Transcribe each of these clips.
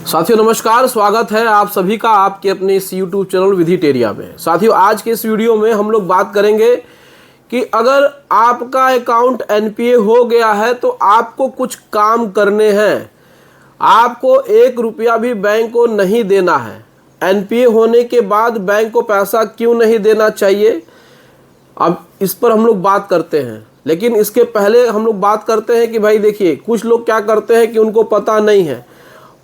साथियों नमस्कार, स्वागत है आप सभी का आपके अपने इस YouTube चैनल विधिटेरिया में। साथियों आज के इस वीडियो में हम लोग बात करेंगे कि अगर आपका अकाउंट एनपीए हो गया है तो आपको कुछ काम करने हैं। आपको 1 रुपया भी बैंक को नहीं देना है। एनपीए होने के बाद बैंक को पैसा क्यों नहीं देना चाहिए, अब इस पर हम लोग बात करते हैं। लेकिन इसके पहले हम लोग बात करते हैं कि भाई देखिए, कुछ लोग क्या करते हैं कि उनको पता नहीं है,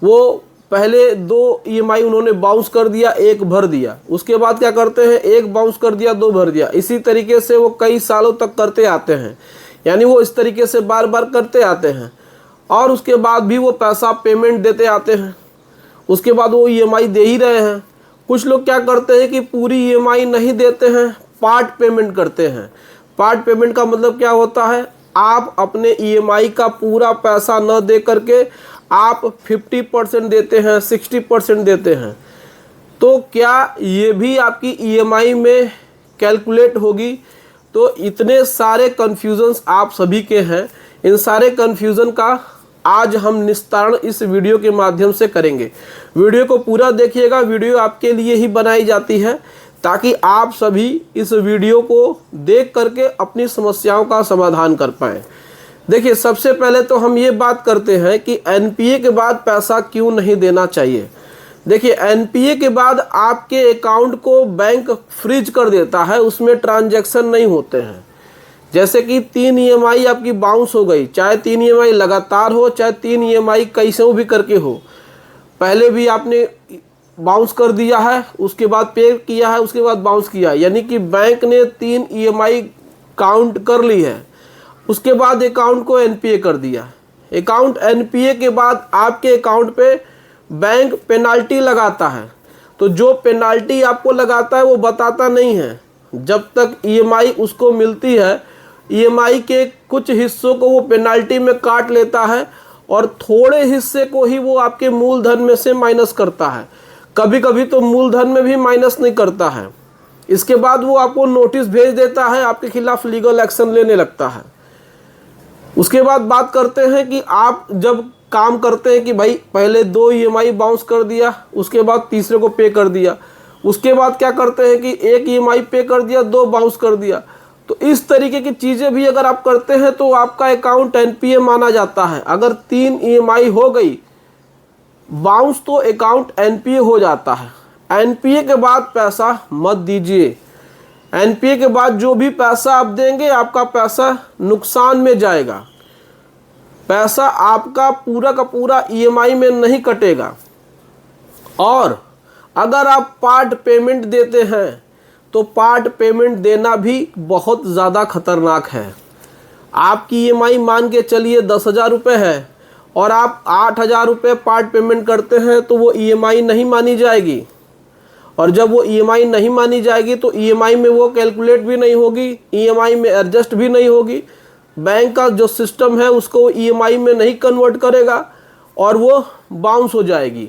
वो पहले 2 ईएमआई उन्होंने बाउंस कर दिया, 1 भर दिया। उसके बाद क्या करते हैं, 1 बाउंस कर दिया, 2 भर दिया। इसी तरीके से वो कई सालों तक करते आते हैं, यानी वो इस तरीके से बार बार करते आते हैं और उसके बाद भी वो पैसा पेमेंट देते आते हैं। उसके बाद वो ईएमआई दे ही रहे हैं। कुछ लोग क्या करते हैं कि पूरी ईएमआई नहीं देते हैं, पार्ट पेमेंट करते हैं। पार्ट पेमेंट का मतलब क्या होता है, आप अपने ईएमआई का पूरा पैसा न दे करके आप 50% देते हैं, 60% देते हैं। तो क्या ये भी आपकी ईएमआई में कैलकुलेट होगी? तो इतने सारे कन्फ्यूजन्स आप सभी के हैं। इन सारे कन्फ्यूज़न का आज हम निस्तारण इस वीडियो के माध्यम से करेंगे। वीडियो को पूरा देखिएगा। वीडियो आपके लिए ही बनाई जाती है ताकि आप सभी इस वीडियो को देख करके अपनी समस्याओं का समाधान कर पाएँ। देखिए, सबसे पहले तो हम ये बात करते हैं कि एनपीए के बाद पैसा क्यों नहीं देना चाहिए। देखिए, एनपीए के बाद आपके अकाउंट को बैंक फ्रीज कर देता है, उसमें ट्रांजैक्शन नहीं होते हैं। जैसे कि 3 ईएमआई आपकी बाउंस हो गई, चाहे 3 ईएमआई लगातार हो, चाहे 3 ईएमआई कैसे भी करके हो। पहले भी आपने बाउंस कर दिया है, उसके बाद पे किया है, उसके बाद बाउंस किया है, यानी कि बैंक ने 3 ईएमआई काउंट कर ली है। उसके बाद अकाउंट को एनपीए कर दिया। अकाउंट एनपीए के बाद आपके अकाउंट पे बैंक पेनाल्टी लगाता है। तो जो पेनाल्टी आपको लगाता है वो बताता नहीं है। जब तक ईएमआई उसको मिलती है, ईएमआई के कुछ हिस्सों को वो पेनाल्टी में काट लेता है और थोड़े हिस्से को ही वो आपके मूलधन में से माइनस करता है। कभी कभी तो मूलधन में भी माइनस नहीं करता है। इसके बाद वो आपको नोटिस भेज देता है, आपके खिलाफ लीगल एक्शन लेने लगता है। उसके बाद बात करते हैं कि आप जब काम करते हैं कि भाई पहले 2 ईएमआई बाउंस कर दिया, उसके बाद तीसरे को पे कर दिया। उसके बाद क्या करते हैं कि 1 ईएमआई पे कर दिया, 2 बाउंस कर दिया। तो इस तरीके की चीज़ें भी अगर आप करते हैं तो आपका अकाउंट एनपीए माना जाता है। अगर 3 ईएमआई हो गई बाउंस तो अकाउंट एनपीए हो जाता है। एनपीए के बाद पैसा मत दीजिए। एनपीए के बाद जो भी पैसा आप देंगे, आपका पैसा नुकसान में जाएगा। पैसा आपका पूरा का पूरा ईएमआई में नहीं कटेगा। और अगर आप पार्ट पेमेंट देते हैं तो पार्ट पेमेंट देना भी बहुत ज़्यादा खतरनाक है। आपकी ईएमआई मान के चलिए 10,000 रुपये है और आप 8,000 रुपये पार्ट पेमेंट करते हैं तो वो ईएमआई नहीं मानी जाएगी। और जब वो ईएमआई नहीं मानी जाएगी तो ईएमआई में वो कैलकुलेट भी नहीं होगी, ईएमआई में एडजस्ट भी नहीं होगी। बैंक का जो सिस्टम है उसको ईएमआई में नहीं कन्वर्ट करेगा और वो बाउंस हो जाएगी।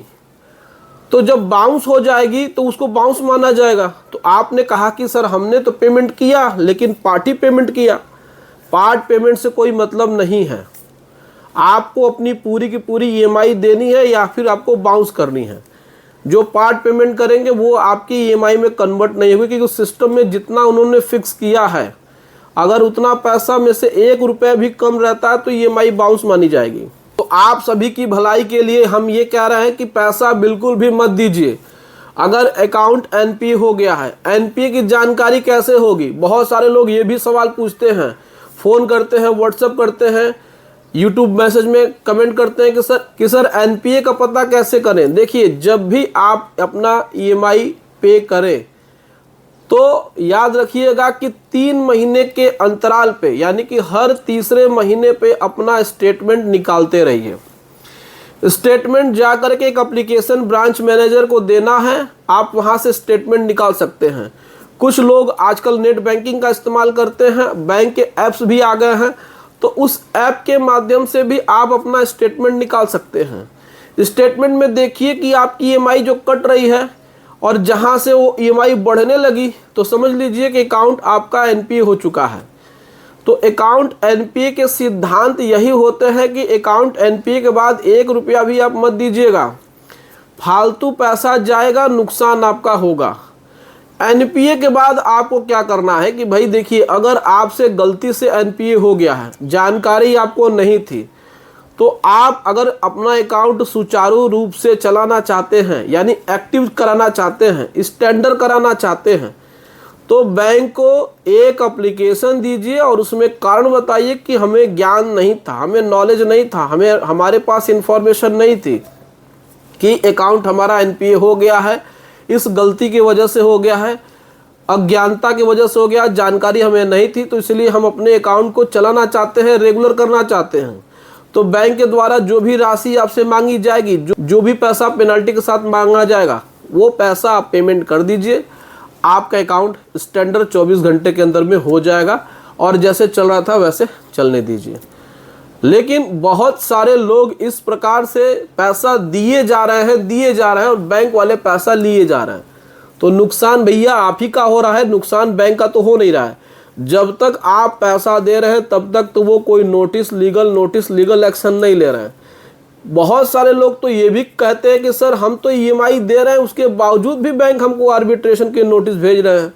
तो जब बाउंस हो जाएगी तो उसको बाउंस माना जाएगा। तो आपने कहा कि सर हमने तो पेमेंट किया लेकिन पार्टी पेमेंट किया। पार्ट पेमेंट से कोई मतलब नहीं है। आपको अपनी पूरी की पूरी ईएमआई देनी है या फिर आपको बाउंस करनी है। जो पार्ट पेमेंट करेंगे वो आपकी ईएमआई में कन्वर्ट नहीं होगी, क्योंकि उस सिस्टम में जितना उन्होंने फिक्स किया है, अगर उतना पैसा में से 1 रुपया भी कम रहता है तो ईएमआई बाउंस मानी जाएगी। तो आप सभी की भलाई के लिए हम ये कह रहे हैं कि पैसा बिल्कुल भी मत दीजिए। अगर अकाउंट एनपीए हो गया है, एनपीए की जानकारी कैसे होगी? बहुत सारे लोग ये भी सवाल पूछते हैं, फ़ोन करते हैं, व्हाट्सएप करते हैं, यूट्यूब मैसेज में कमेंट करते हैं कि सर एनपीए का पता कैसे करें। देखिए, जब भी आप अपना ईएमआई पे करें तो याद रखिएगा कि 3 महीने के अंतराल पे, यानी कि हर तीसरे महीने पे अपना स्टेटमेंट निकालते रहिए। स्टेटमेंट जाकर के एक एप्लीकेशन ब्रांच मैनेजर को देना है, आप वहां से स्टेटमेंट निकाल सकते हैं। कुछ लोग आजकल नेट बैंकिंग का इस्तेमाल करते हैं, बैंक के ऐप्स भी आ गए हैं, तो उस ऐप के माध्यम से भी आप अपना स्टेटमेंट निकाल सकते हैं। स्टेटमेंट में देखिए कि आपकी ईएमआई जो कट रही है और जहां से वो ईएमआई बढ़ने लगी तो समझ लीजिए कि अकाउंट आपका एनपीए हो चुका है। तो अकाउंट एनपीए के सिद्धांत यही होते हैं कि अकाउंट एनपीए के बाद 1 रुपया भी आप मत दीजिएगा। फालतू पैसा जाएगा, नुकसान आपका होगा। एनपीए के बाद आपको क्या करना है कि भाई देखिए, अगर आपसे गलती से एनपीए हो गया है, जानकारी आपको नहीं थी, तो आप अगर अपना अकाउंट सुचारू रूप से चलाना चाहते हैं, यानी एक्टिव कराना चाहते हैं, स्टैंडर्ड कराना चाहते हैं, तो बैंक को एक एप्लीकेशन दीजिए और उसमें कारण बताइए कि हमें ज्ञान नहीं था, हमें नॉलेज नहीं था, हमारे पास इंफॉर्मेशन नहीं थी कि अकाउंट हमारा एनपीए हो गया है, इस गलती की वजह से हो गया है, अज्ञानता की वजह से हो गया, जानकारी हमें नहीं थी, तो इसलिए हम अपने अकाउंट को चलाना चाहते हैं, रेगुलर करना चाहते हैं। तो बैंक के द्वारा जो भी राशि आपसे मांगी जाएगी, जो भी पैसा पेनल्टी के साथ मांगा जाएगा, वो पैसा आप पेमेंट कर दीजिए। आपका अकाउंट स्टैंडर्ड 24 घंटे के अंदर में हो जाएगा और जैसे चल रहा था वैसे चलने दीजिए। लेकिन बहुत सारे लोग इस प्रकार से पैसा दिए जा रहे हैं और बैंक वाले पैसा लिए जा रहे हैं। तो नुकसान भैया आप ही का हो रहा है, नुकसान बैंक का तो हो नहीं रहा है। जब तक आप पैसा दे रहे हैं तब तक तो वो कोई लीगल एक्शन नहीं ले रहे हैं। बहुत सारे लोग तो ये भी कहते हैं कि सर हम तो ईएमआई दे रहे हैं, उसके बावजूद भी बैंक हमको आर्बिट्रेशन के नोटिस भेज रहे हैं,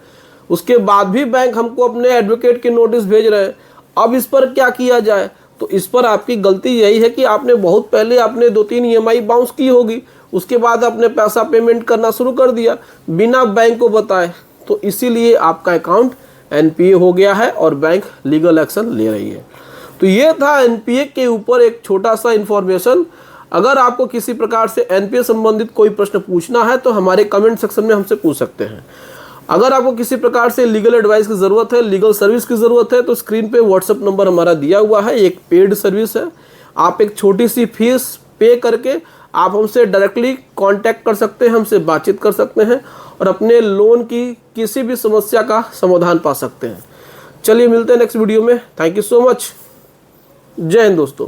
उसके बाद भी बैंक हमको अपने एडवोकेट के नोटिस भेज रहे हैं। अब इस पर क्या किया जाए? तो इस पर आपकी गलती यही है कि आपने बहुत पहले आपने 2-3 ईएमआई बाउंस की होगी, उसके बाद आपने पैसा पेमेंट करना शुरू कर दिया बिना बैंक को बताए, तो इसीलिए आपका अकाउंट एनपीए हो गया है और बैंक लीगल एक्शन ले रही है। तो ये था एनपीए के ऊपर एक छोटा सा इन्फॉर्मेशन। अगर आपको किसी प्रकार से एनपीए संबंधित कोई प्रश्न पूछना है तो हमारे कमेंट सेक्शन में हमसे पूछ सकते हैं। अगर आपको किसी प्रकार से लीगल एडवाइस की ज़रूरत है, लीगल सर्विस की ज़रूरत है, तो स्क्रीन पे व्हाट्सएप नंबर हमारा दिया हुआ है। एक पेड सर्विस है, आप एक छोटी सी फीस पे करके आप हमसे डायरेक्टली कांटेक्ट कर सकते हैं, हमसे बातचीत कर सकते हैं और अपने लोन की किसी भी समस्या का समाधान पा सकते हैं। चलिए मिलते हैं नेक्स्ट वीडियो में। Thank you so much. जय हिंद दोस्तों।